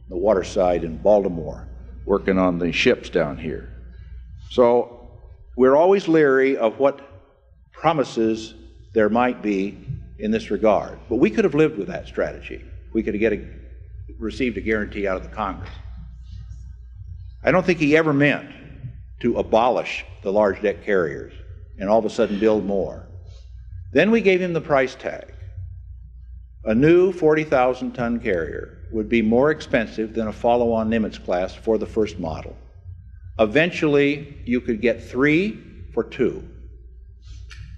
the water side in Baltimore, working on the ships down here. So we're always leery of what promises there might be in this regard. But we could have lived with that strategy. We could have received a guarantee out of the Congress. I don't think he ever meant to abolish the large deck carriers and all of a sudden build more. Then we gave him the price tag. A new 40,000-ton carrier would be more expensive than a follow-on Nimitz class for the first model. Eventually, you could get 3 for 2.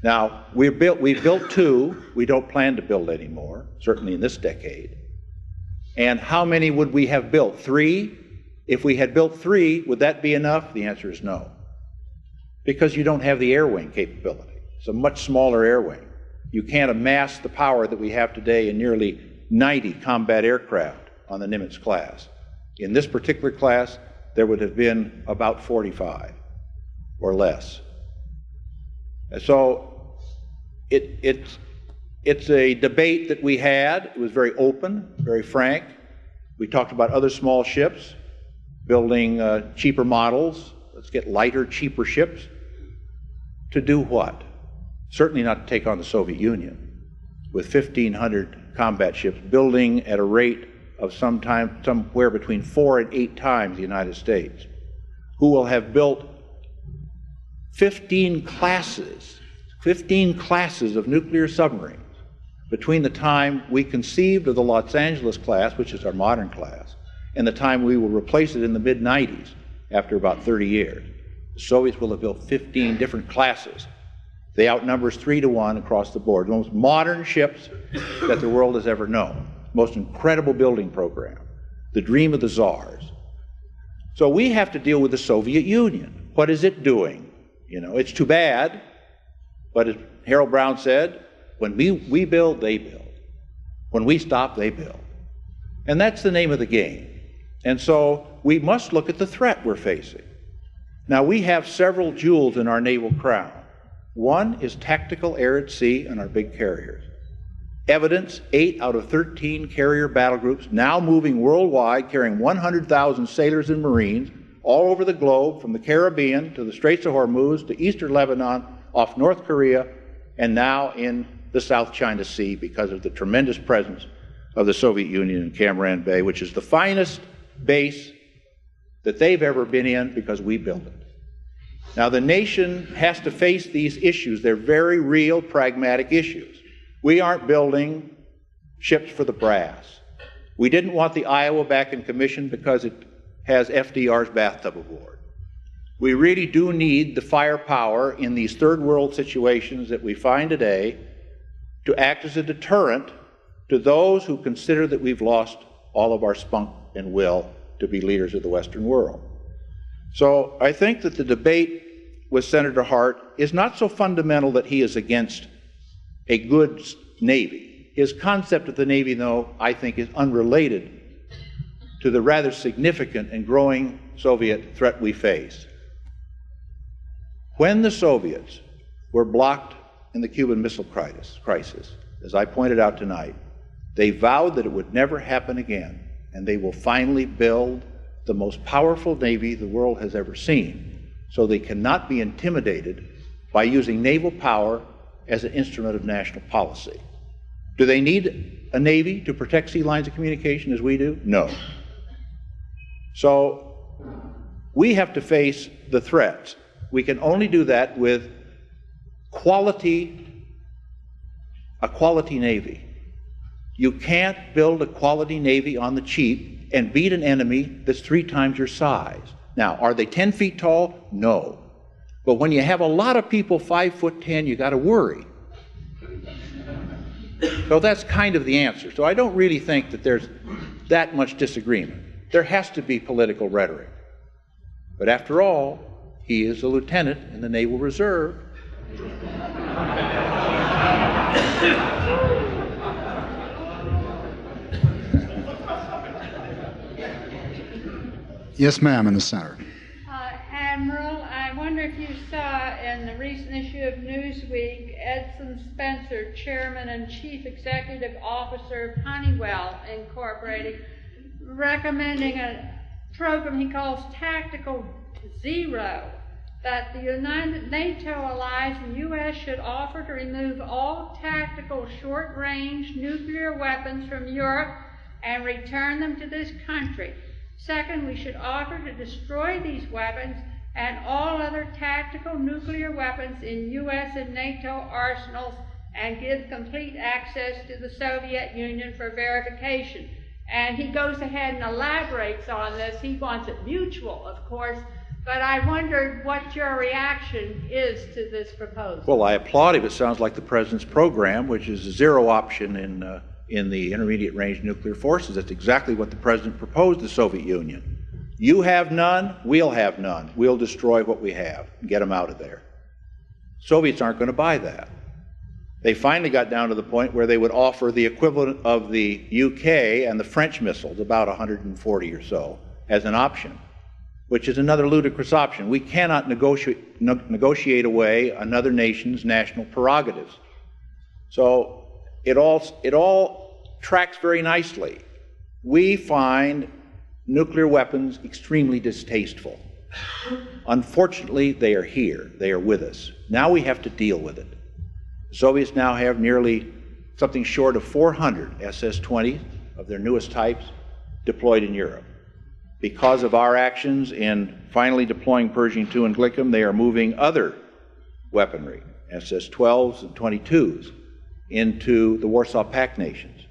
Now, we've built 2. We don't plan to build any more, certainly in this decade. And how many would we have built? 3? If we had built 3, would that be enough? The answer is no. Because you don't have the air wing capability. It's a much smaller air wing. You can't amass the power that we have today in nearly 90 combat aircraft on the Nimitz class. In this particular class, there would have been about 45 or less. And so it's a debate that we had. It was very open, very frank. We talked about other small ships, building cheaper models. Let's get lighter, cheaper ships. To do what? Certainly not to take on the Soviet Union with 1,500 combat ships building at a rate of somewhere between 4 and 8 times the United States, who will have built 15 classes of nuclear submarines between the time we conceived of the Los Angeles class, which is our modern class, and the time we will replace it in the mid-90s after about 30 years. The Soviets will have built 15 different classes. They outnumber us 3 to 1 across the board. The most modern ships that the world has ever known. Most incredible building program. The dream of the czars. So we have to deal with the Soviet Union. What is it doing? You know, it's too bad, but as Harold Brown said, when we build, they build. When we stop, they build. And that's the name of the game. And so we must look at the threat we're facing. Now, we have several jewels in our naval crown. One is tactical air at sea and our big carriers. Evidence, 8 out of 13 carrier battle groups now moving worldwide, carrying 100,000 sailors and Marines all over the globe, from the Caribbean to the Straits of Hormuz to eastern Lebanon, off North Korea, and now in the South China Sea because of the tremendous presence of the Soviet Union in Cam Ranh Bay, which is the finest base that they've ever been in because we built it. Now, the nation has to face these issues. They're very real, pragmatic issues. We aren't building ships for the brass. We didn't want the Iowa back in commission because it has FDR's bathtub aboard. We really do need the firepower in these third world situations that we find today to act as a deterrent to those who consider that we've lost all of our spunk and will to be leaders of the Western world. So I think that the debate with Senator Hart is not so fundamental that he is against a good Navy. His concept of the Navy, though, I think is unrelated to the rather significant and growing Soviet threat we face. When the Soviets were blocked in the Cuban Missile Crisis, as I pointed out tonight, they vowed that it would never happen again, and they will finally build the most powerful Navy the world has ever seen. So they cannot be intimidated by using naval power as an instrument of national policy. Do they need a Navy to protect sea lines of communication as we do? No. So we have to face the threats. We can only do that with a quality Navy. You can't build a quality Navy on the cheap and beat an enemy that's 3 times your size. Now, are they 10 feet tall? No. But when you have a lot of people 5'10", you got to worry. So that's kind of the answer. So I don't really think that there's that much disagreement. There has to be political rhetoric. But after all, he is a lieutenant in the Naval Reserve. Yes, ma'am, in the center. Admiral, I wonder if you saw in the recent issue of Newsweek, Edson Spencer, Chairman and Chief Executive Officer of Honeywell Incorporated, recommending a program he calls Tactical Zero, that the United NATO allies and U.S. should offer to remove all tactical short-range nuclear weapons from Europe and return them to this country. Second, we should offer to destroy these weapons and all other tactical nuclear weapons in U.S. and NATO arsenals and give complete access to the Soviet Union for verification. And he goes ahead and elaborates on this. He wants it mutual, of course, but I wondered what your reaction is to this proposal. Well, I applaud if it sounds like the President's program, which is a zero option in the intermediate range nuclear forces. That's exactly what the President proposed the Soviet Union. You have none, we'll have none. We'll destroy what we have and get them out of there. Soviets aren't going to buy that. They finally got down to the point where they would offer the equivalent of the UK and the French missiles, about 140 or so, as an option, which is another ludicrous option. We cannot negotiate away another nation's national prerogatives. So it all tracks very nicely. We find nuclear weapons extremely distasteful. Unfortunately, they are here. They are with us. Now we have to deal with it. The Soviets now have nearly something short of 400 SS-20s of their newest types deployed in Europe. Because of our actions in finally deploying Pershing II and Glickman, they are moving other weaponry, SS-12s and 22s, into the Warsaw Pact nations.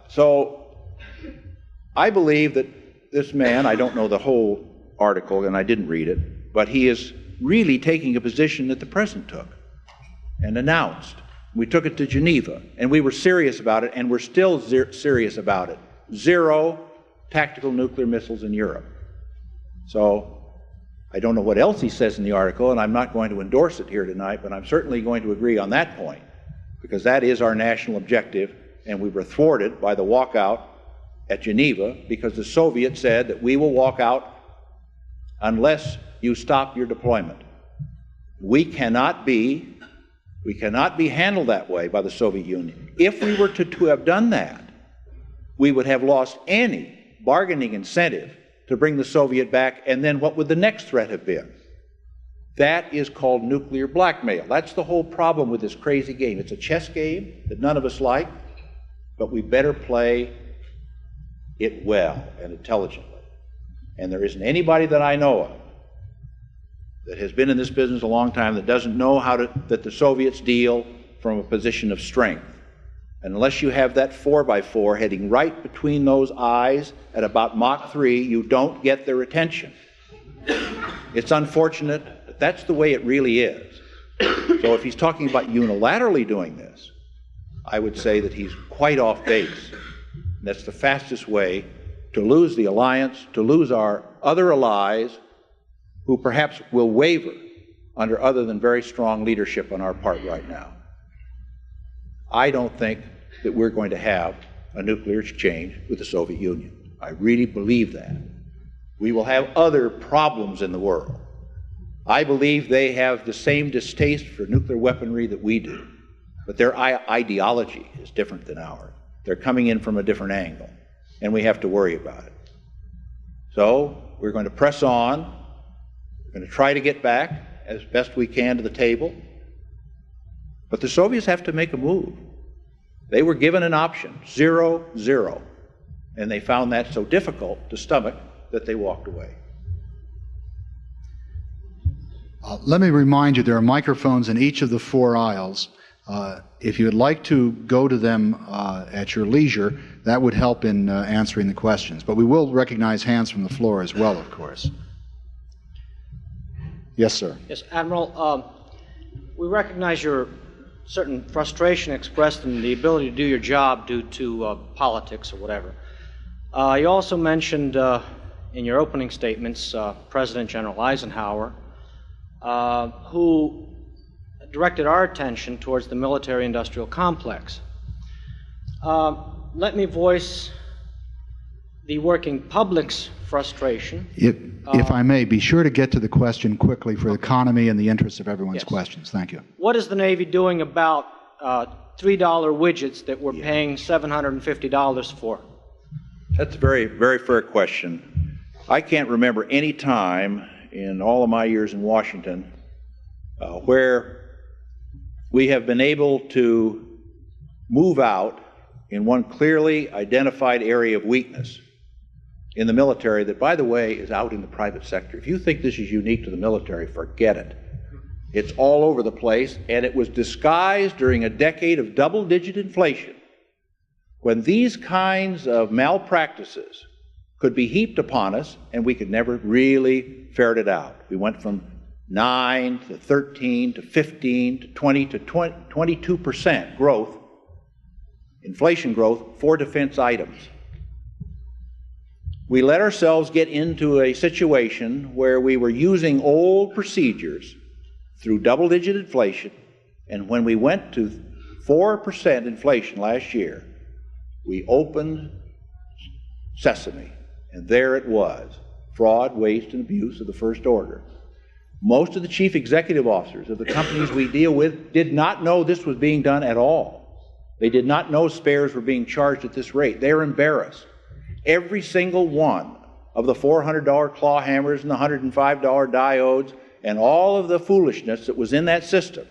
So I believe that this man, I don't know the whole article and I didn't read it, but he is really taking a position that the President took and announced. We took it to Geneva, and we were serious about it, and we're still serious about it. Zero tactical nuclear missiles in Europe. So I don't know what else he says in the article, and I'm not going to endorse it here tonight, but I'm certainly going to agree on that point, because that is our national objective, and we were thwarted by the walkout at Geneva because the Soviets said that we will walk out unless you stop your deployment. We cannot be handled that way by the Soviet Union. If we were to have done that, we would have lost any bargaining incentive to bring the Soviet back, and then what would the next threat have been? That is called nuclear blackmail. That's the whole problem with this crazy game. It's a chess game that none of us like, but we better play it well and intelligently. And there isn't anybody that I know of that has been in this business a long time that doesn't know that the Soviets deal from a position of strength. And unless you have that 4x4 heading right between those eyes at about Mach 3, you don't get their attention. It's unfortunate, but that's the way it really is. So if he's talking about unilaterally doing this, I would say that he's quite off base. And that's the fastest way to lose the alliance, to lose our other allies, who perhaps will waver under other than very strong leadership on our part right now. I don't think that we're going to have a nuclear exchange with the Soviet Union. I really believe that. We will have other problems in the world. I believe they have the same distaste for nuclear weaponry that we do, but their ideology is different than ours. They're coming in from a different angle, and we have to worry about it. So we're going to press on. We're going to try to get back as best we can to the table. But the Soviets have to make a move. They were given an option, 0-0, and they found that so difficult to stomach that they walked away. Let me remind you, there are microphones in each of the 4 aisles. If you would like to go to them at your leisure, that would help in answering the questions. But we will recognize hands from the floor as well, of course. Yes, sir. Yes, Admiral, we recognize your certain frustration expressed in the ability to do your job due to politics or whatever. You also mentioned in your opening statements President General Eisenhower, who directed our attention towards the military-industrial complex. Let me voice the working public's frustration. If I may, be sure to get to the question quickly for the economy and the interest of everyone's questions. Thank you. What is the Navy doing about $3 widgets that we're paying $750 for? That's a very, very fair question. I can't remember any time in all of my years in Washington where we have been able to move out in one clearly identified area of weakness in the military that, by the way, is out in the private sector. If you think this is unique to the military, forget it. It's all over the place, and it was disguised during a decade of double-digit inflation when these kinds of malpractices could be heaped upon us and we could never really ferret it out. We went from 9 to 13 to 15 to 20 to 22% growth, inflation growth for defense items. We let ourselves get into a situation where we were using old procedures through double-digit inflation, and when we went to 4% inflation last year, we opened sesame, and there it was, fraud, waste, and abuse of the first order. Most of the chief executive officers of the companies we deal with did not know this was being done at all. They did not know spares were being charged at this rate. They're embarrassed. Every single one of the $400 claw hammers and the $105 diodes and all of the foolishness that was in that system,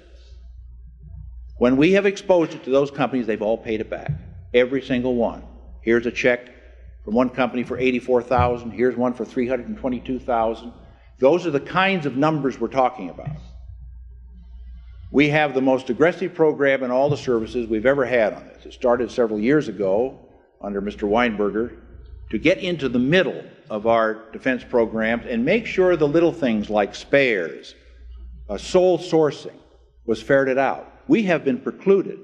when we have exposed it to those companies, they've all paid it back. Every single one. Here's a check from one company for $84,000. Here's one for $322,000. Those are the kinds of numbers we're talking about. We have the most aggressive program in all the services we've ever had on this. It started several years ago under Mr. Weinberger to get into the middle of our defense programs and make sure the little things like spares, sole sourcing was ferreted out. We have been precluded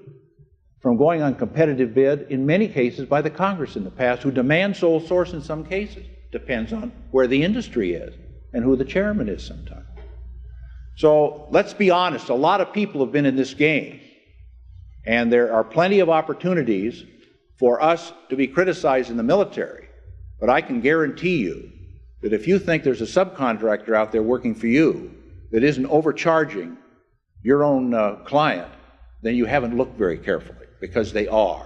from going on competitive bid in many cases by the Congress in the past, who demand sole source in some cases. Depends on where the industry is and who the chairman is sometimes. So let's be honest, a lot of people have been in this game, and there are plenty of opportunities for us to be criticized in the military, but I can guarantee you that if you think there's a subcontractor out there working for you that isn't overcharging your own client, then you haven't looked very carefully, because they are.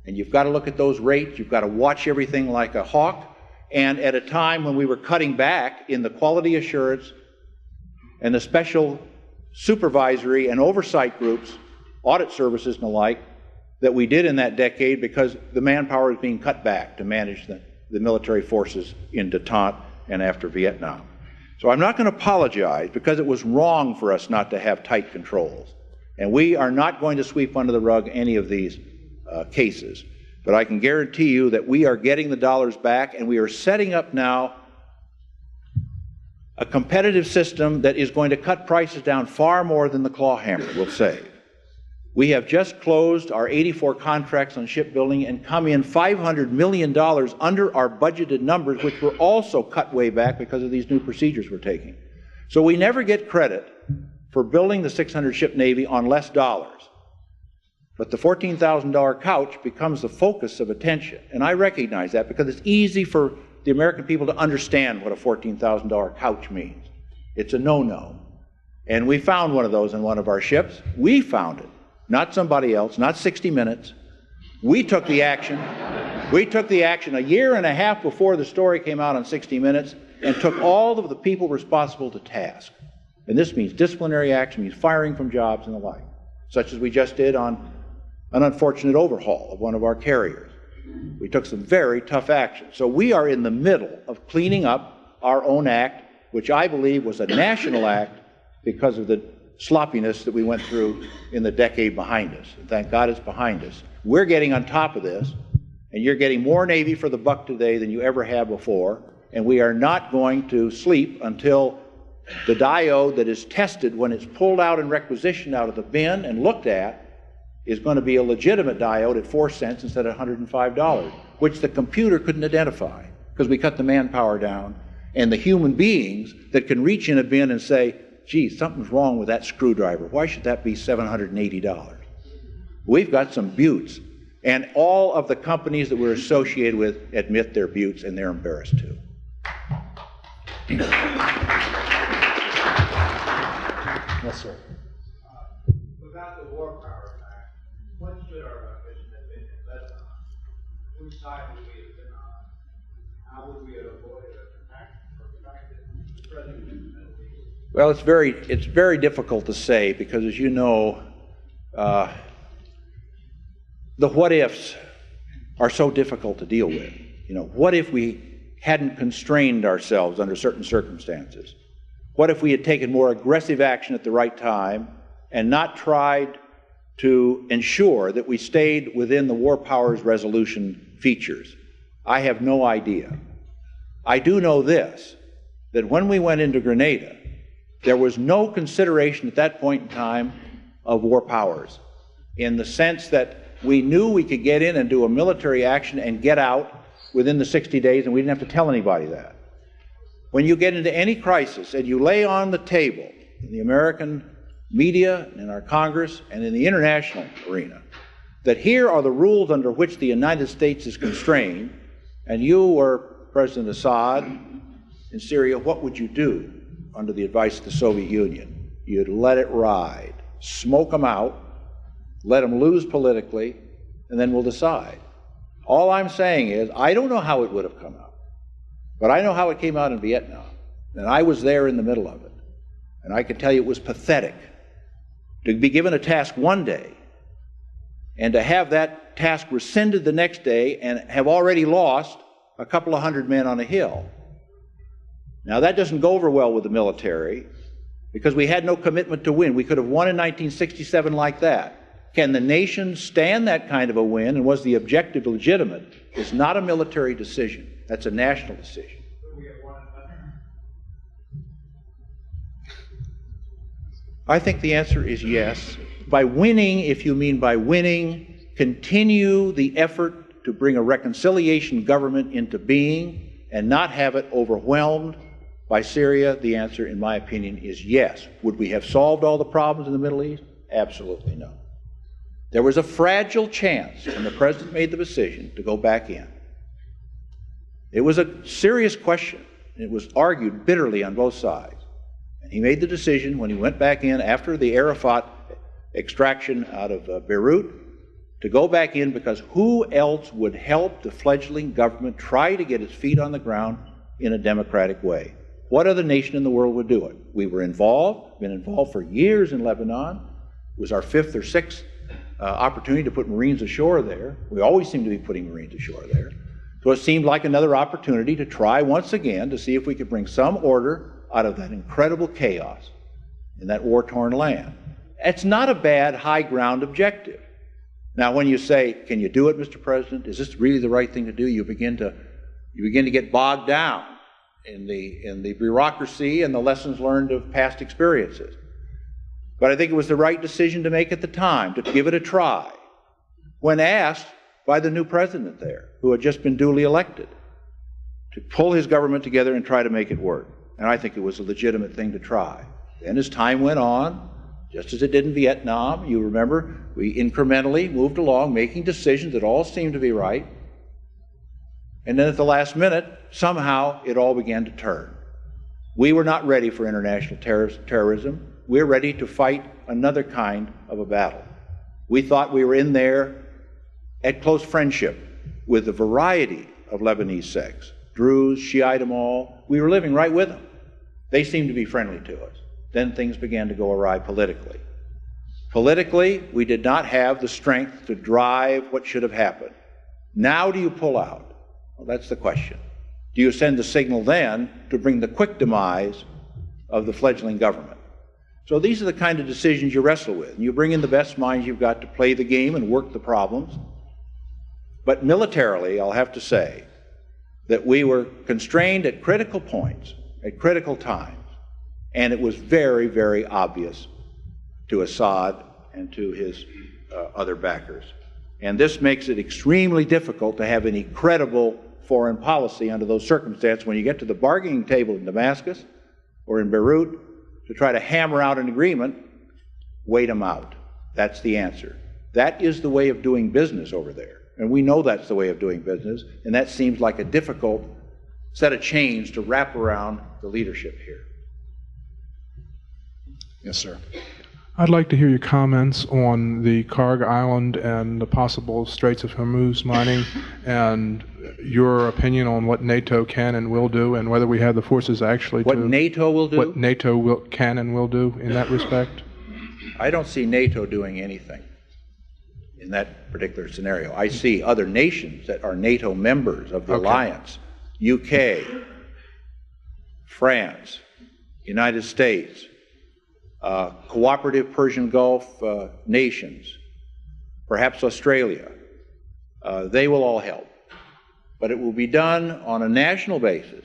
And you've got to look at those rates, you've got to watch everything like a hawk, and at a time when we were cutting back in the quality assurance and the special supervisory and oversight groups, audit services and the like, that we did in that decade because the manpower was being cut back to manage the military forces in detente and after Vietnam. So I'm not going to apologize, because it was wrong for us not to have tight controls. And we are not going to sweep under the rug any of these cases. But I can guarantee you that we are getting the dollars back, and we are setting up now a competitive system that is going to cut prices down far more than the claw hammer will save. We have just closed our 84 contracts on shipbuilding and come in $500 million under our budgeted numbers, which were also cut way back because of these new procedures we're taking. So we never get credit for building the 600-ship Navy on less dollars. But the $14,000 couch becomes the focus of attention. And I recognize that, because it's easy for the American people to understand what a $14,000 couch means. It's a no-no. And we found one of those in one of our ships. We found it, not somebody else, not 60 Minutes. We took the action. We took the action a year and a half before the story came out on 60 Minutes and took all of the people responsible to task. And this means disciplinary action, means firing from jobs and the like, such as we just did on an unfortunate overhaul of one of our carriers. We took some very tough action. So we are in the middle of cleaning up our own act, which I believe was a national act because of the sloppiness that we went through in the decade behind us. And thank God it's behind us. We're getting on top of this, and you're getting more Navy for the buck today than you ever have before, and we are not going to sleep until the diode that is tested when it's pulled out and requisitioned out of the bin and looked at is going to be a legitimate diode at 4 cents instead of $105, which the computer couldn't identify because we cut the manpower down, and the human beings that can reach in a bin and say, gee, something's wrong with that screwdriver. Why should that be $780? We've got some buttes, and all of the companies that we're associated with admit they're buttes, and they're embarrassed too. Yes, sir. Without the War Powers Act, what should our mission have been invested on? Whose side would we have been on? Well, it's very difficult to say because, as you know, the what-ifs are so difficult to deal with. You know, what if we hadn't constrained ourselves under certain circumstances? What if we had taken more aggressive action at the right time and not tried to ensure that we stayed within the War Powers Resolution features? I have no idea. I do know this, that when we went into Grenada, there was no consideration at that point in time of war powers, in the sense that we knew we could get in and do a military action and get out within the 60 days, and we didn't have to tell anybody that. When you get into any crisis and you lay on the table in the American media, in our Congress, and in the international arena, that here are the rules under which the United States is constrained, and you were President Assad in Syria, what would you do under the advice of the Soviet Union? You'd let it ride, smoke them out, let them lose politically, and then we'll decide. All I'm saying is, I don't know how it would have come out, but I know how it came out in Vietnam, and I was there in the middle of it, and I can tell you it was pathetic to be given a task one day and to have that task rescinded the next day and have already lost a couple of hundred men on a hill. Now, that doesn't go over well with the military because we had no commitment to win. We could have won in 1967 like that. Can the nation stand that kind of a win, and was the objective legitimate? It's not a military decision. That's a national decision. I think the answer is yes. By winning, if you mean by winning, continue the effort to bring a reconciliation government into being and not have it overwhelmed by Syria, the answer, in my opinion, is yes. Would we have solved all the problems in the Middle East? Absolutely no. There was a fragile chance when the President made the decision to go back in. It was a serious question, and it was argued bitterly on both sides. And he made the decision when he went back in after the Arafat extraction out of Beirut to go back in, because who else would help the fledgling government try to get its feet on the ground in a democratic way? What other nation in the world would do it? We were involved, been involved for years in Lebanon. It was our fifth or sixth opportunity to put Marines ashore there. We always seem to be putting Marines ashore there. So it seemed like another opportunity to try once again to see if we could bring some order out of that incredible chaos in that war-torn land. It's not a bad high ground objective. Now, when you say, can you do it, Mr. President? Is this really the right thing to do? You begin to get bogged down in the bureaucracy and the lessons learned of past experiences. But I think it was the right decision to make at the time, to give it a try, when asked by the new president there, who had just been duly elected, to pull his government together and try to make it work. And I think it was a legitimate thing to try. Then as time went on, just as it did in Vietnam, you remember, we incrementally moved along, making decisions that all seemed to be right. And then at the last minute, somehow it all began to turn. We were not ready for international terrorism. We're ready to fight another kind of a battle. We thought we were in there at close friendship with a variety of Lebanese sects, Druze, Shiite, them all. We were living right with them. They seemed to be friendly to us. Then things began to go awry politically. Politically, we did not have the strength to drive what should have happened. Now do you pull out? Well, that's the question. Do you send the signal then to bring the quick demise of the fledgling government? So these are the kind of decisions you wrestle with. And you bring in the best minds you've got to play the game and work the problems. But militarily, I'll have to say that we were constrained at critical points, at critical times. And it was very, very obvious to Assad and to his other backers. And this makes it extremely difficult to have any credible foreign policy under those circumstances when you get to the bargaining table in Damascus or in Beirut to try to hammer out an agreement. Wait them out. That's the answer. That is the way of doing business over there. And we know that's the way of doing business, and that seems like a difficult set of chains to wrap around the leadership here. Yes, sir. I'd like to hear your comments on the Karg Island and the possible Straits of Hormuz mining, and your opinion on what NATO can and will do, and whether we have the forces actually What NATO will do? What NATO can and will do in that respect? I don't see NATO doing anything in that particular scenario. I see other nations that are NATO members of the alliance, UK, France, United States, cooperative Persian Gulf nations, perhaps Australia. They will all help. But it will be done on a national basis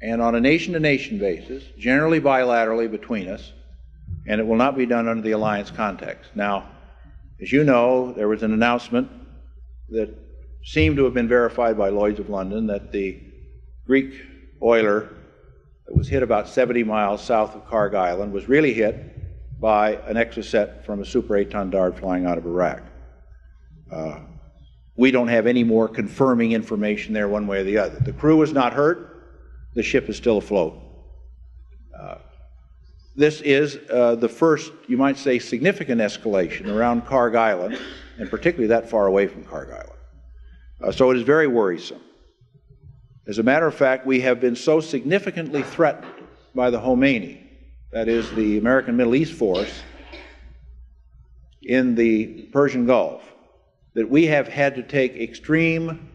and on a nation-to-nation basis, generally bilaterally between us, and it will not be done under the alliance context. Now, as you know, there was an announcement that seemed to have been verified by Lloyd's of London that the Greek oiler that was hit about 70 miles south of Karg Island was really hit by an exocet from a Super 8-ton dart flying out of Iraq. We don't have any more confirming information there one way or the other. The crew was not hurt. The ship is still afloat. This is the first, you might say, significant escalation around Karg Island, and particularly that far away from Karg Island. So it is very worrisome. As a matter of fact, we have been so significantly threatened by the Khomeini, that is the American Middle East force, in the Persian Gulf, that we have had to take extreme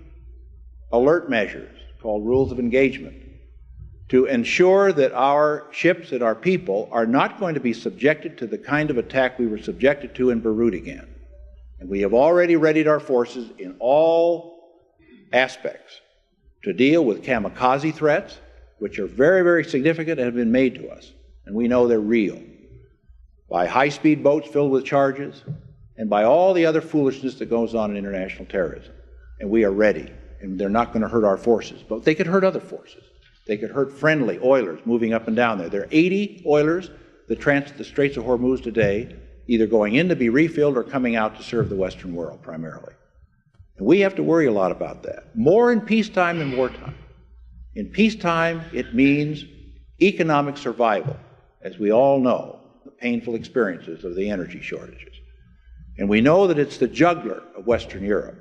alert measures called rules of engagement to ensure that our ships and our people are not going to be subjected to the kind of attack we were subjected to in Beirut again. And we have already readied our forces in all aspects to deal with kamikaze threats, which are very, very significant and have been made to us. And we know they're real. By high-speed boats filled with charges, and by all the other foolishness that goes on in international terrorism. And we are ready. And they're not going to hurt our forces. But they could hurt other forces. They could hurt friendly oilers moving up and down there. There are 80 oilers that transit the Straits of Hormuz today, either going in to be refilled or coming out to serve the Western world primarily. And we have to worry a lot about that. More in peacetime than wartime. In peacetime, it means economic survival, as we all know, the painful experiences of the energy shortages. And we know that it's the jugular of Western Europe.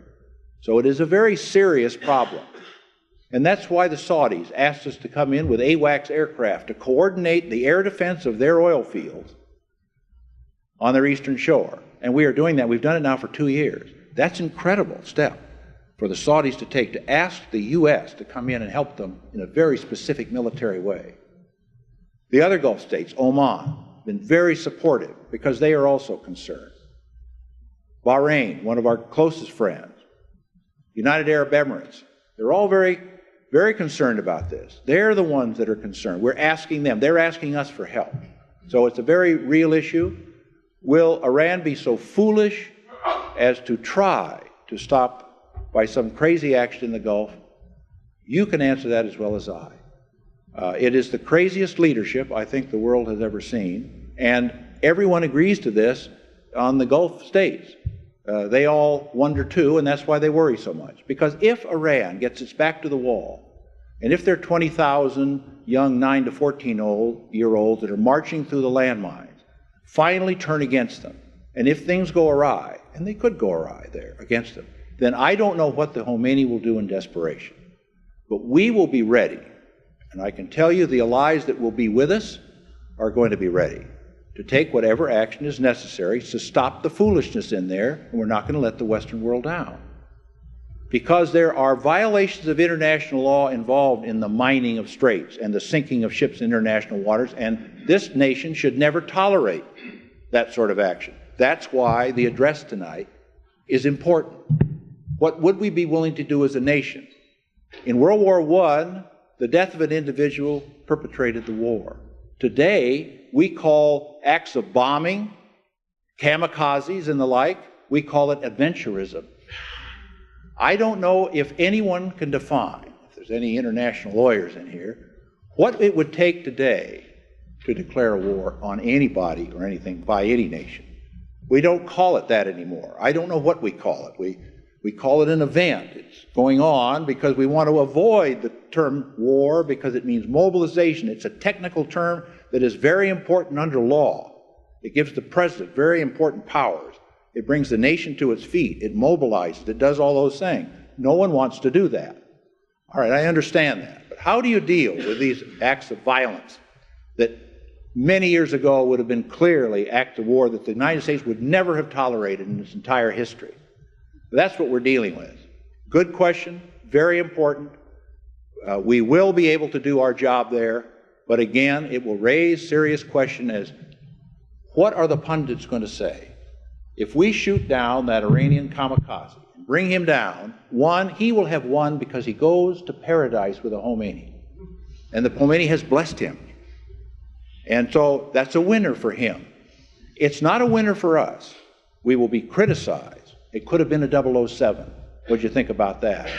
So it is a very serious problem. And that's why the Saudis asked us to come in with AWACS aircraft to coordinate the air defense of their oil fields on their eastern shore. And we are doing that. We've done it now for 2 years. That's an incredible step for the Saudis to take, to ask the U.S. to come in and help them in a very specific military way. The other Gulf states, Oman, been very supportive because they are also concerned. Bahrain, one of our closest friends. United Arab Emirates, they're all very, very concerned about this. They're the ones that are concerned. We're asking them. They're asking us for help. So it's a very real issue. Will Iran be so foolish as to try to stop by some crazy action in the Gulf? You can answer that as well as I. It is the craziest leadership I think the world has ever seen, and everyone agrees to this on the Gulf states. They all wonder too, and that's why they worry so much. Because if Iran gets its back to the wall, and if there are 20,000 young 9 to 14-year-olds that are marching through the landmines, finally turn against them, and if things go awry, and they could go awry there against them, then I don't know what the Khomeini will do in desperation. But we will be ready, and I can tell you the allies that will be with us are going to be ready to take whatever action is necessary to stop the foolishness in there, and we're not going to let the Western world down. Because there are violations of international law involved in the mining of straits and the sinking of ships in international waters, and this nation should never tolerate that sort of action. That's why the address tonight is important. What would we be willing to do as a nation? In World War I, the death of an individual perpetrated the war. Today, we call acts of bombing, kamikazes and the like, we call it adventurism. I don't know if anyone can define, if there's any international lawyers in here, what it would take today to declare a war on anybody or anything by any nation. We don't call it that anymore. I don't know what we call it. We call it an event. It's going on because we want to avoid the term war because it means mobilization. It's a technical term that is very important under law. It gives the president very important powers. It brings the nation to its feet. It mobilizes. It does all those things. No one wants to do that. All right, I understand that. But how do you deal with these acts of violence that many years ago would have been clearly acts of war that the United States would never have tolerated in its entire history? That's what we're dealing with. Good question, very important. We will be able to do our job there, but again, it will raise serious question as what are the pundits going to say? If we shoot down that Iranian kamikaze and bring him down, one, he will have won because he goes to paradise with a Khomeini. And the Khomeini has blessed him. And so that's a winner for him. It's not a winner for us. We will be criticized. It could have been a 007. What'd you think about that?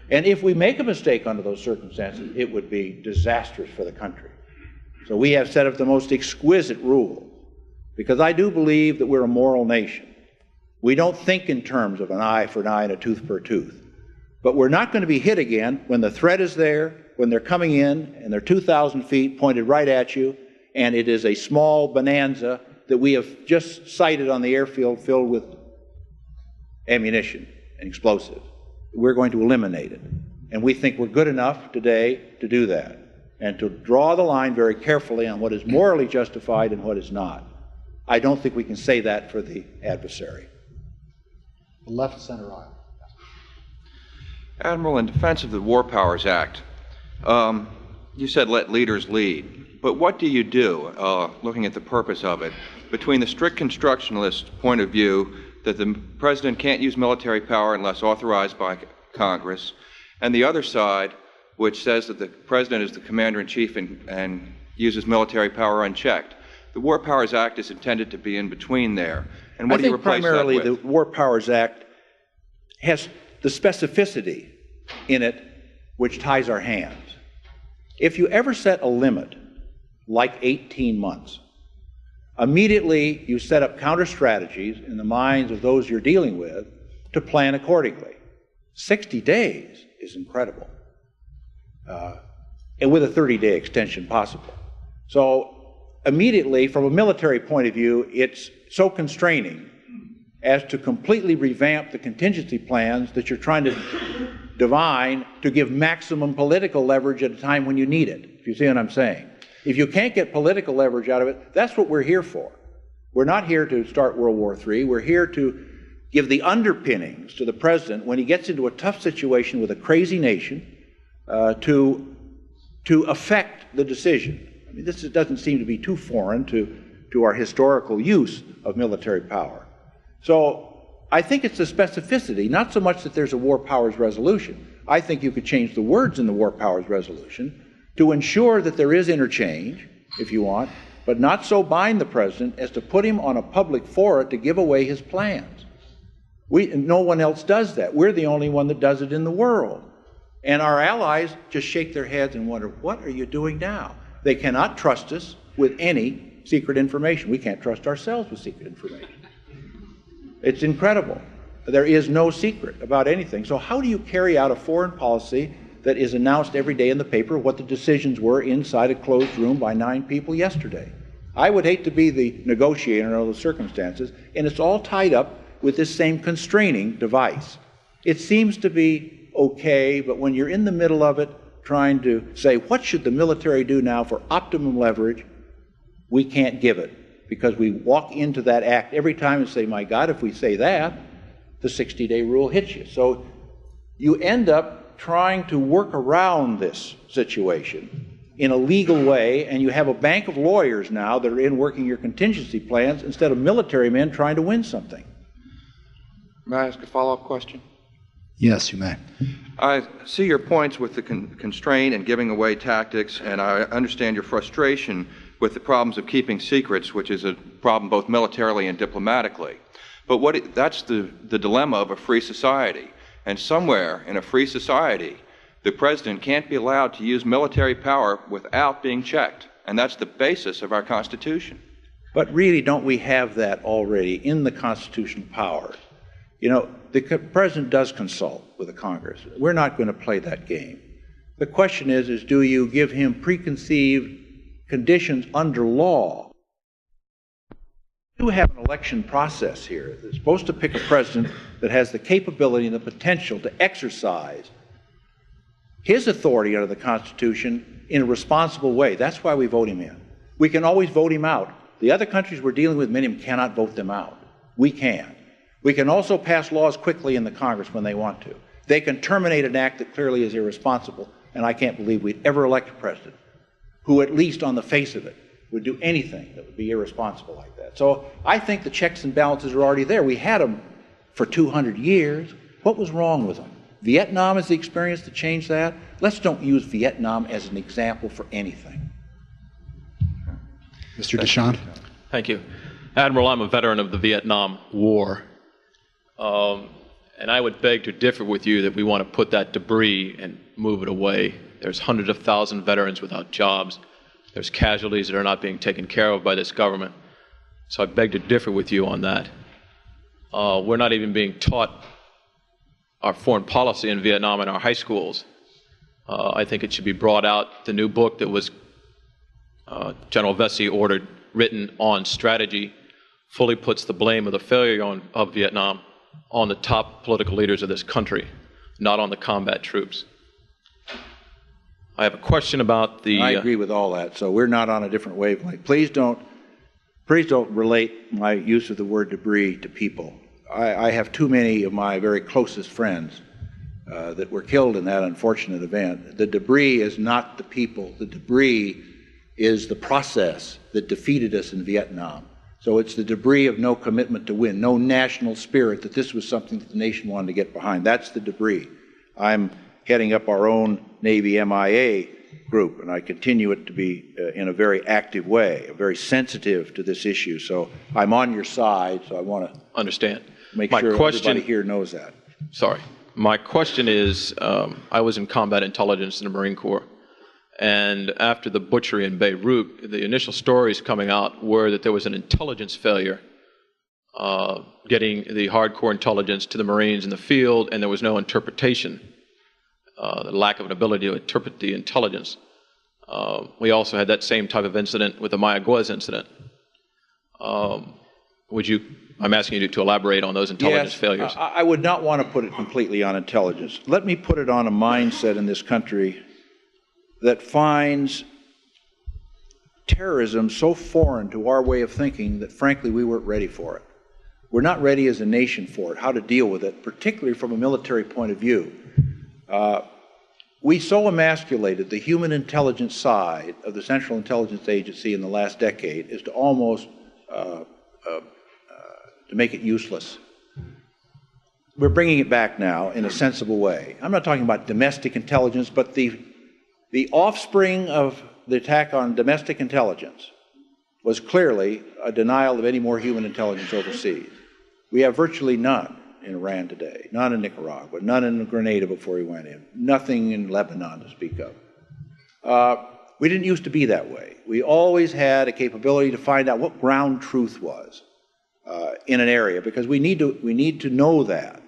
And if we make a mistake under those circumstances, it would be disastrous for the country. So we have set up the most exquisite rule, because I do believe that we're a moral nation. We don't think in terms of an eye for an eye and a tooth for a tooth. But we're not going to be hit again when the threat is there, when they're coming in and they're 2,000 feet pointed right at you, and it is a small bonanza that we have just sighted on the airfield filled with ammunition and explosives. We're going to eliminate it. And we think we're good enough today to do that and to draw the line very carefully on what is morally justified and what is not. I don't think we can say that for the adversary. The left center aisle. Admiral, in defense of the War Powers Act, you said let leaders lead. But what do you do, looking at the purpose of it, between the strict constructionalist point of view that the president can't use military power unless authorized by Congress, and the other side, which says that the president is the commander-in-chief and uses military power unchecked? The War Powers Act is intended to be in between there. And what do you replace that with? I think primarily the War Powers Act has the specificity in it which ties our hands. If you ever set a limit, like 18 months, immediately you set up counter strategies in the minds of those you're dealing with to plan accordingly. 60 days is incredible, and with a 30-day extension possible. So immediately, from a military point of view, it's so constraining as to completely revamp the contingency plans that you're trying to divine to give maximum political leverage at a time when you need it, if you see what I'm saying. If you can't get political leverage out of it, that's what we're here for. We're not here to start World War III. We're here to give the underpinnings to the president when he gets into a tough situation with a crazy nation to affect the decision. I mean, this doesn't seem to be too foreign to our historical use of military power. So I think it's the specificity, not so much that there's a War Powers Resolution. I think you could change the words in the War Powers Resolution to ensure that there is interchange, if you want, but not so bind the president as to put him on a public forum to give away his plans. No one else does that. We're the only one that does it in the world. And our allies just shake their heads and wonder, what are you doing now? They cannot trust us with any secret information. We can't trust ourselves with secret information. It's incredible. There is no secret about anything. So how do you carry out a foreign policy that is announced every day in the paper what the decisions were inside a closed room by 9 people yesterday? I would hate to be the negotiator under those circumstances, and it's all tied up with this same constraining device. It seems to be okay, but when you're in the middle of it, trying to say, what should the military do now for optimum leverage, we can't give it, because we walk into that act every time and say, my God, if we say that, the 60-day rule hits you. So you end up trying to work around this situation in a legal way, and you have a bank of lawyers now that are in working your contingency plans instead of military men trying to win something. May I ask a follow-up question? Yes, you may. I see your points with the constraint and giving away tactics, and I understand your frustration with the problems of keeping secrets, which is a problem both militarily and diplomatically. But that's the dilemma of a free society. And somewhere in a free society, the president can't be allowed to use military power without being checked. And that's the basis of our Constitution. But really, don't we have that already in the constitutional power? You know, the president does consult with the Congress. We're not going to play that game. The question is do you give him preconceived conditions under law do have an election process here. They're supposed to pick a president that has the capability and the potential to exercise his authority under the Constitution in a responsible way. That's why we vote him in. We can always vote him out. The other countries we're dealing with, many of them cannot vote them out. We can. We can also pass laws quickly in the Congress when they want to. They can terminate an act that clearly is irresponsible, and I can't believe we'd ever elect a president who, at least on the face of it, would do anything that would be irresponsible like that. So I think the checks and balances are already there. We had them for 200 years. What was wrong with them? Vietnam is the experience to change that. Let's don't use Vietnam as an example for anything. Mr. DeShawn. Thank you. Admiral, I'm a veteran of the Vietnam War. And I would beg to differ with you that we want to put that debris and move it away. There's hundreds of thousands of veterans without jobs. There's casualties that are not being taken care of by this government. So I beg to differ with you on that. We're not even being taught our foreign policy in Vietnam in our high schools. I think it should be brought out. The new book that was General Vesey ordered, written on strategy, fully puts the blame of the failure of Vietnam on the top political leaders of this country, not on the combat troops. I have a question about the... I agree with all that, so we're not on a different wavelength. Please don't relate my use of the word debris to people. I have too many of my very closest friends that were killed in that unfortunate event. The debris is not the people. The debris is the process that defeated us in Vietnam. So it's the debris of no commitment to win, no national spirit that this was something that the nation wanted to get behind. That's the debris. I'm heading up our own Navy MIA group, and I continue it to be in a very active way, very sensitive to this issue. So I'm on your side, so I want to understand. Make sure everybody here knows that. Sorry. My question is, I was in combat intelligence in the Marine Corps, and after the butchery in Beirut, the initial stories coming out were that there was an intelligence failure getting the hardcore intelligence to the Marines in the field, and there was no interpretation, the lack of an ability to interpret the intelligence. We also had that same type of incident with the Mayaguez incident. I'm asking you to elaborate on those intelligence failures. I would not want to put it completely on intelligence. Let me put it on a mindset in this country that finds terrorism so foreign to our way of thinking that, frankly, we weren't ready for it. We're not ready as a nation for it, how to deal with it, particularly from a military point of view. We so emasculated the human intelligence side of the Central Intelligence Agency in the last decade as to almost to make it useless. We're bringing it back now in a sensible way. I'm not talking about domestic intelligence, but the offspring of the attack on domestic intelligence was clearly a denial of any more human intelligence overseas. We have virtually none in Iran today, none in Nicaragua, none in Grenada before we went in, nothing in Lebanon to speak of. We didn't used to be that way. We always had a capability to find out what ground truth was in an area, because we need to know that.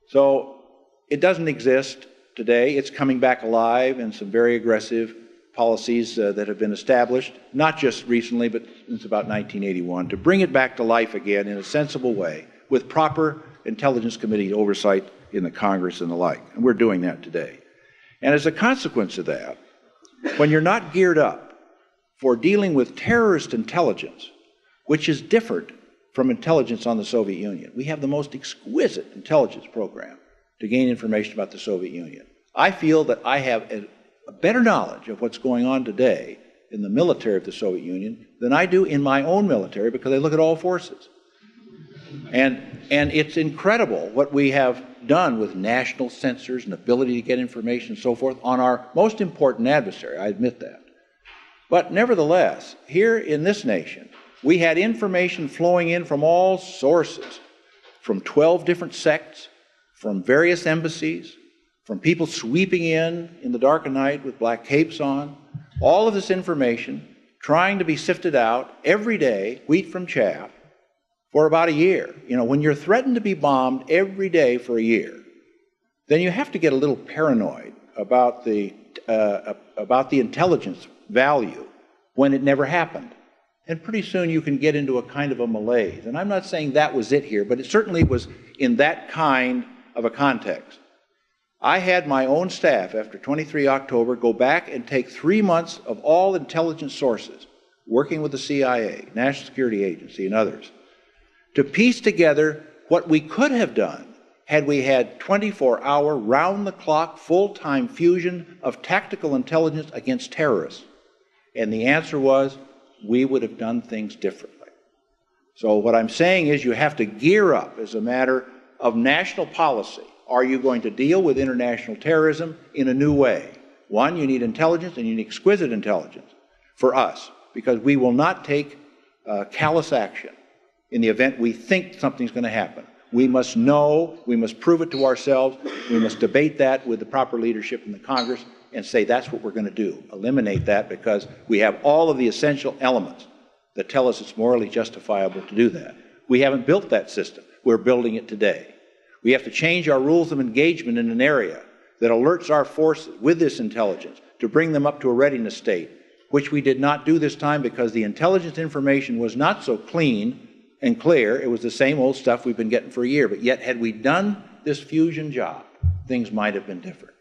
So it doesn't exist today. It's coming back alive in some very aggressive policies that have been established, not just recently, but since about 1981, to bring it back to life again in a sensible way with proper intelligence committee oversight in the Congress and the like. And we're doing that today. And as a consequence of that, when you're not geared up for dealing with terrorist intelligence, which is different from intelligence on the Soviet Union. We have the most exquisite intelligence program to gain information about the Soviet Union. I feel that I have a better knowledge of what's going on today in the military of the Soviet Union than I do in my own military, because I look at all forces. And it's incredible what we have done with national sensors and ability to get information and so forth on our most important adversary, I admit that. But nevertheless, here in this nation, we had information flowing in from all sources, from 12 different sects, from various embassies, from people sweeping in the dark of night with black capes on, all of this information trying to be sifted out every day, wheat from chaff, for about a year. You know, when you're threatened to be bombed every day for a year, then you have to get a little paranoid about the intelligence value when it never happened. And pretty soon you can get into a kind of a malaise. And I'm not saying that was it here, but it certainly was in that kind of a context. I had my own staff, after 23 October, go back and take 3 months of all intelligence sources, working with the CIA, National Security Agency, and others, to piece together what we could have done had we had 24-hour, round-the-clock, full-time fusion of tactical intelligence against terrorists. And the answer was, we would have done things differently. So what I'm saying is you have to gear up as a matter of national policy. Are you going to deal with international terrorism in a new way? One, you need intelligence, and you need exquisite intelligence for us, because we will not take callous action in the event we think something's going to happen. We must know, we must prove it to ourselves, we must debate that with the proper leadership in the Congress and say that's what we're going to do. Eliminate that because we have all of the essential elements that tell us it's morally justifiable to do that. We haven't built that system. We're building it today. We have to change our rules of engagement in an area that alerts our forces with this intelligence to bring them up to a readiness state, which we did not do this time because the intelligence information was not so clean and clear. It was the same old stuff we've been getting for a year. But yet, had we done this fusion job, things might have been different.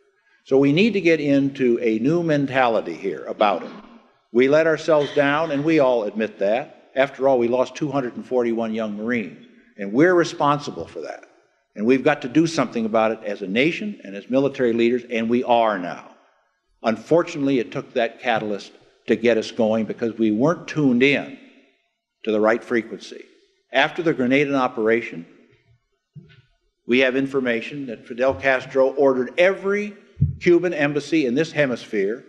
So we need to get into a new mentality here about it. We let ourselves down, and we all admit that. After all, we lost 241 young Marines, and we're responsible for that. And we've got to do something about it as a nation and as military leaders, and we are now. Unfortunately, it took that catalyst to get us going because we weren't tuned in to the right frequency. After the Grenada operation, we have information that Fidel Castro ordered every Cuban embassy in this hemisphere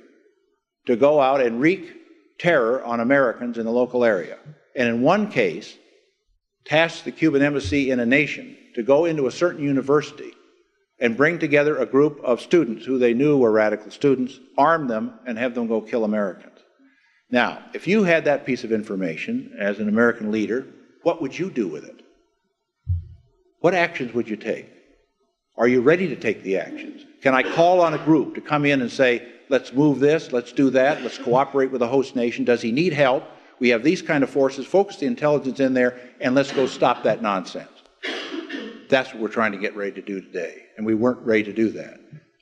to go out and wreak terror on Americans in the local area. And in one case, tasked the Cuban embassy in a nation to go into a certain university and bring together a group of students who they knew were radical students, arm them, and have them go kill Americans. Now, if you had that piece of information as an American leader, what would you do with it? What actions would you take? Are you ready to take the actions? Can I call on a group to come in and say, let's move this, let's do that, let's cooperate with the host nation? Does he need help? We have these kind of forces, focus the intelligence in there, and let's go stop that nonsense. That's what we're trying to get ready to do today, and we weren't ready to do that.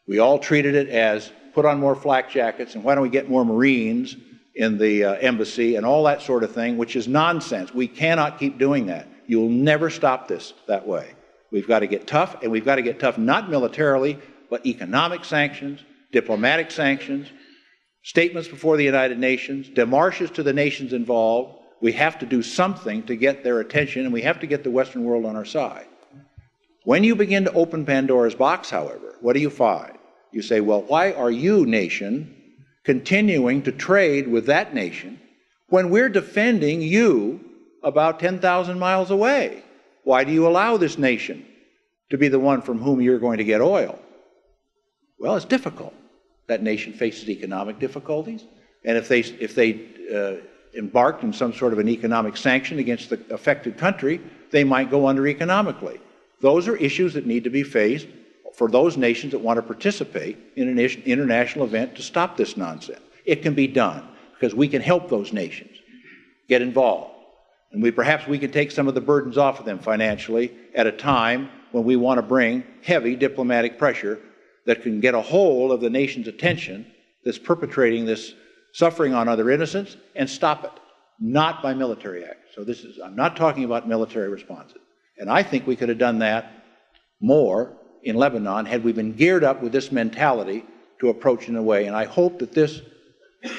We all treated it as put on more flak jackets, and why don't we get more Marines in the embassy and all that sort of thing, which is nonsense. We cannot keep doing that. You'll never stop this that way. We've got to get tough, and we've got to get tough not militarily, but economic sanctions, diplomatic sanctions, statements before the United Nations, demarches to the nations involved. We have to do something to get their attention, and we have to get the Western world on our side. When you begin to open Pandora's box, however, what do you find? You say, well, why are you, nation, continuing to trade with that nation when we're defending you about 10,000 miles away? Why do you allow this nation to be the one from whom you're going to get oil? Well, it's difficult. That nation faces economic difficulties, and if they embarked in some sort of an economic sanction against the affected country, they might go under economically. Those are issues that need to be faced for those nations that want to participate in an international event to stop this nonsense. It can be done because we can help those nations get involved. And perhaps we can take some of the burdens off of them financially at a time when we want to bring heavy diplomatic pressure that can get a hold of the nation's attention that's perpetrating this suffering on other innocents and stop it, not by military action. So I'm not talking about military responses. And I think we could have done that more in Lebanon had we been geared up with this mentality to approach in a way. And I hope that this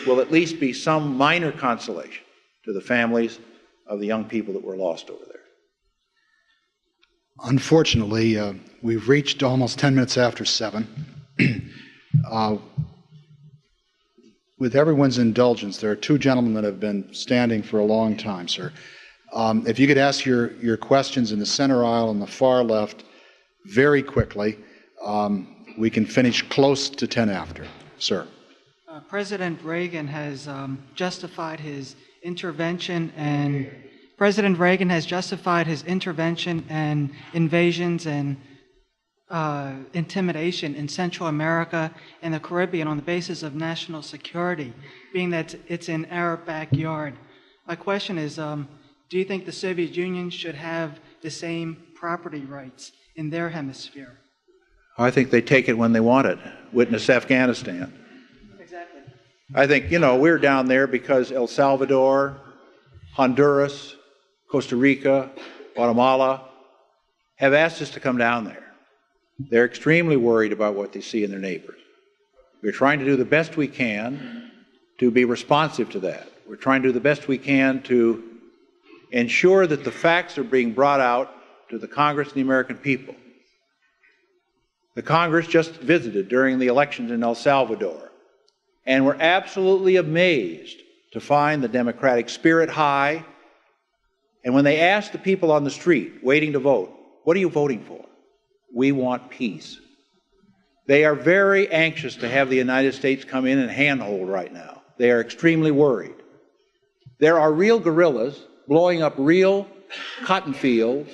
will at least be some minor consolation to the families of the young people that were lost over there. Unfortunately, we've reached almost 10 minutes after 7. With everyone's indulgence, there are two gentlemen that have been standing for a long time, sir. If you could ask your questions in the center aisle on the far left very quickly, we can finish close to 10 after. Sir. President Reagan has justified his intervention and President Reagan has justified his intervention and invasions and intimidation in Central America and the Caribbean on the basis of national security, being that it's in our backyard. My question is, do you think the Soviet Union should have the same property rights in their hemisphere? I think they take it when they want it. Witness Afghanistan. Exactly. I think, we're down there because El Salvador, Honduras, Costa Rica, Guatemala have asked us to come down there. They're extremely worried about what they see in their neighbors. We're trying to do the best we can to be responsive to that. We're trying to do the best we can to ensure that the facts are being brought out to the Congress and the American people. The Congress just visited during the elections in El Salvador, and were absolutely amazed to find the democratic spirit high. And when they asked the people on the street waiting to vote, what are you voting for? We want peace. They are very anxious to have the United States come in and handhold right now. They are extremely worried. There are real guerrillas blowing up real cotton fields,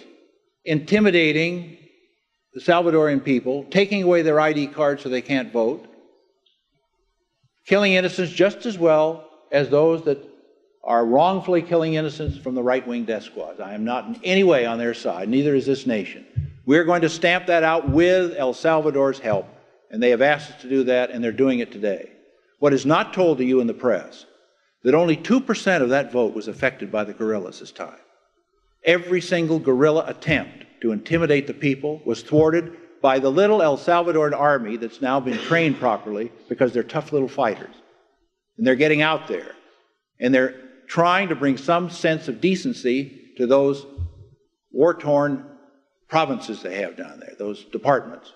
intimidating the Salvadorian people, taking away their ID cards so they can't vote, killing innocents just as well as those that are wrongfully killing innocents from the right-wing death squads. I am not in any way on their side, neither is this nation. We're going to stamp that out with El Salvador's help, and they have asked us to do that, and they're doing it today. What is not told to you in the press, that only 2% of that vote was affected by the guerrillas this time. Every single guerrilla attempt to intimidate the people was thwarted by the little El Salvadoran army that's now been trained properly because they're tough little fighters. And they're getting out there, and they're trying to bring some sense of decency to those war-torn provinces they have down there, those departments.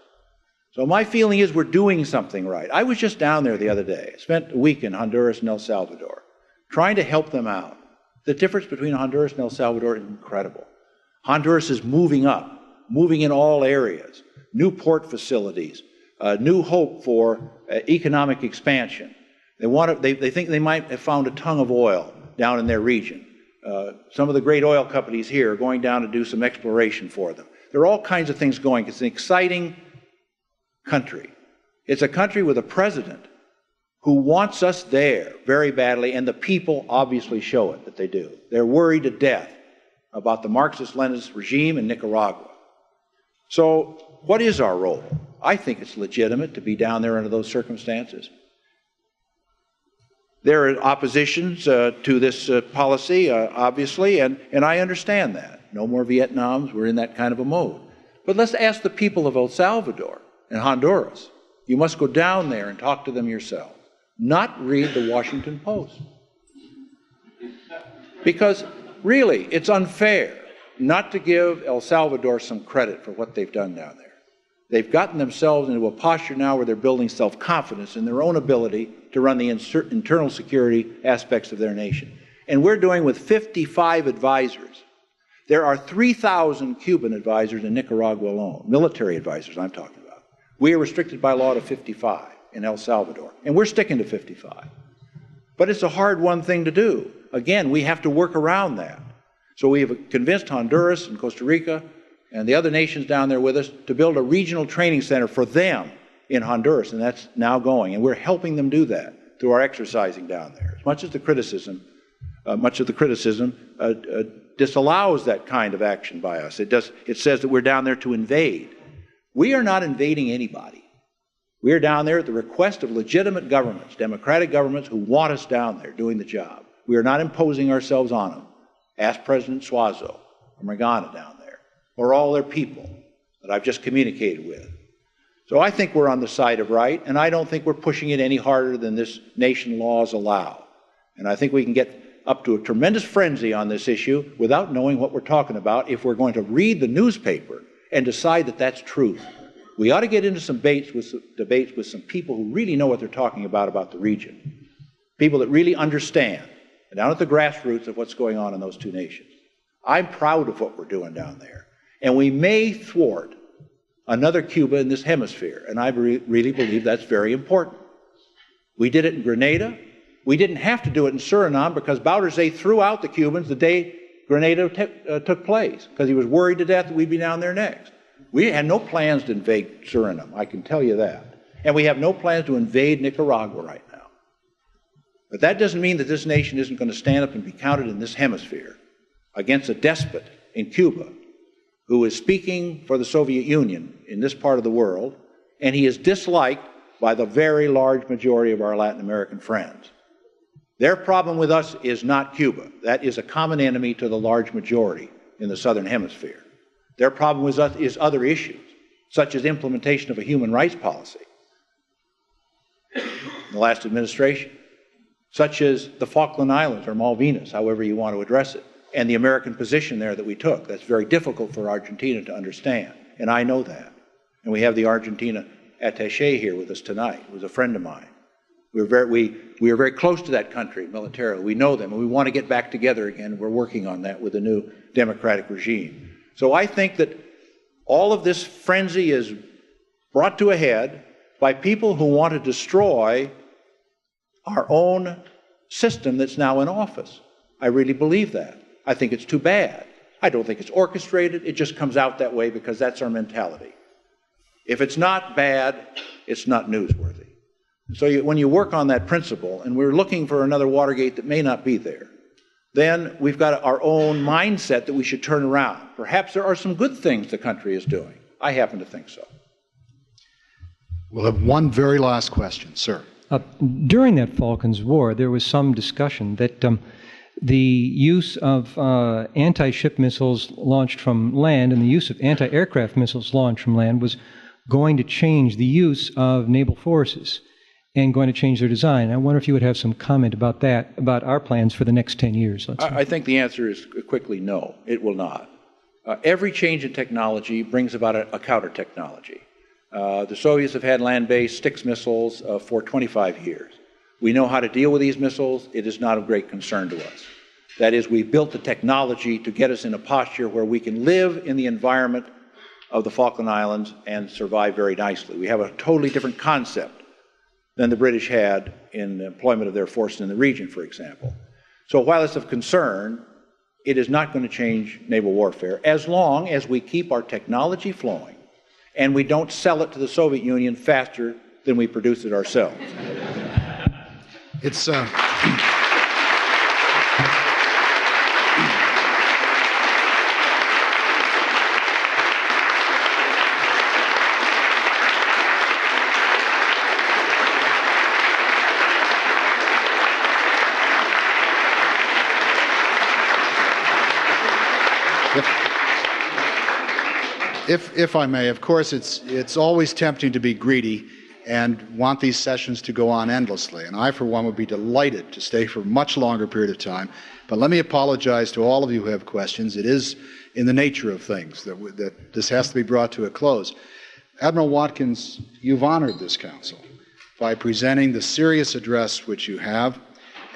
So my feeling is we're doing something right. I was just down there the other day. I spent a week in Honduras and El Salvador trying to help them out. The difference between Honduras and El Salvador is incredible. Honduras is moving up, moving in all areas, new port facilities, new hope for economic expansion. They think they might have found a tongue of oil down in their region. Some of the great oil companies here are going down to do some exploration for them. There are all kinds of things going. It's an exciting country. It's a country with a president who wants us there very badly, and the people obviously show it that they do. They're worried to death about the Marxist-Leninist regime in Nicaragua. So what is our role? I think it's legitimate to be down there under those circumstances. There are oppositions to this policy, obviously, and I understand that. No more Vietnams. We're in that kind of a mode. But let's ask the people of El Salvador and Honduras. You must go down there and talk to them yourself, not read the Washington Post. Because really, it's unfair not to give El Salvador some credit for what they've done down there. They've gotten themselves into a posture now where they're building self-confidence in their own ability to run the internal security aspects of their nation. And we're doing with 55 advisors. There are 3,000 Cuban advisors in Nicaragua alone, military advisors I'm talking about. We are restricted by law to 55 in El Salvador, and we're sticking to 55. But it's a hard-won thing to do. Again, we have to work around that. So we have convinced Honduras and Costa Rica and the other nations down there with us to build a regional training center for them in Honduras, and that's now going. And we're helping them do that through our exercising down there. As much of the criticism disallows that kind of action by us. It says that we're down there to invade. We are not invading anybody. We are down there at the request of legitimate governments, democratic governments who want us down there doing the job. We are not imposing ourselves on them. Ask President Suazo or Magana down there, or all their people that I've just communicated with. So I think we're on the side of right, and I don't think we're pushing it any harder than this nation laws allow. And I think we can get up to a tremendous frenzy on this issue without knowing what we're talking about if we're going to read the newspaper and decide that that's truth. We ought to get into some debates with some people who really know what they're talking about the region. People that really understand, and down at the grassroots of what's going on in those two nations. I'm proud of what we're doing down there. And we may thwart another Cuba in this hemisphere, and I really believe that's very important. We did it in Grenada. We didn't have to do it in Suriname because Bouterzee threw out the Cubans the day Grenada took place because he was worried to death that we'd be down there next. We had no plans to invade Suriname, I can tell you that. And we have no plans to invade Nicaragua right now. But that doesn't mean that this nation isn't going to stand up and be counted in this hemisphere against a despot in Cuba who is speaking for the Soviet Union in this part of the world, and he is disliked by the very large majority of our Latin American friends. Their problem with us is not Cuba. That is a common enemy to the large majority in the Southern Hemisphere. Their problem with us is other issues, such as implementation of a human rights policy in the last administration, such as the Falkland Islands or Malvinas, however you want to address it, and the American position there that we took. That's very difficult for Argentina to understand, and I know that. And we have the Argentina attaché here with us tonight, who was a friend of mine. We are very close to that country militarily. We know them, and we want to get back together again. We're working on that with the new democratic regime. So I think that all of this frenzy is brought to a head by people who want to destroy our own system that's now in office. I really believe that. I think it's too bad. I don't think it's orchestrated. It just comes out that way because that's our mentality. If it's not bad, it's not newsworthy. So when you work on that principle, and we're looking for another Watergate that may not be there, then we've got our own mindset that we should turn around. Perhaps there are some good things the country is doing. I happen to think so. We'll have one very last question, sir. During that Falklands War, there was some discussion that the use of anti-ship missiles launched from land and the use of anti-aircraft missiles launched from land was going to change the use of naval forces and going to change their design. I wonder if you would have some comment about that, about our plans for the next 10 years. I think the answer is quickly no, it will not. Every change in technology brings about a counter-technology. The Soviets have had land-based Styx missiles for 25 years. We know how to deal with these missiles. It is not of great concern to us. That is, we built the technology to get us in a posture where we can live in the environment of the Falkland Islands and survive very nicely. We have a totally different concept than the British had in the employment of their forces in the region, for example. So while it's of concern, it is not going to change naval warfare as long as we keep our technology flowing and we don't sell it to the Soviet Union faster than we produce it ourselves. It's If I may, of course, it's always tempting to be greedy and want these sessions to go on endlessly. And I, for one, would be delighted to stay for a much longer period of time. But let me apologize to all of you who have questions. It is in the nature of things that this has to be brought to a close. Admiral Watkins, you've honored this council by presenting the serious address which you have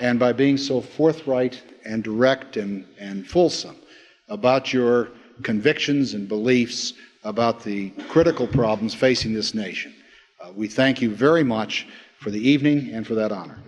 and by being so forthright and direct and fulsome about your convictions and beliefs about the critical problems facing this nation. We thank you very much for the evening and for that honor.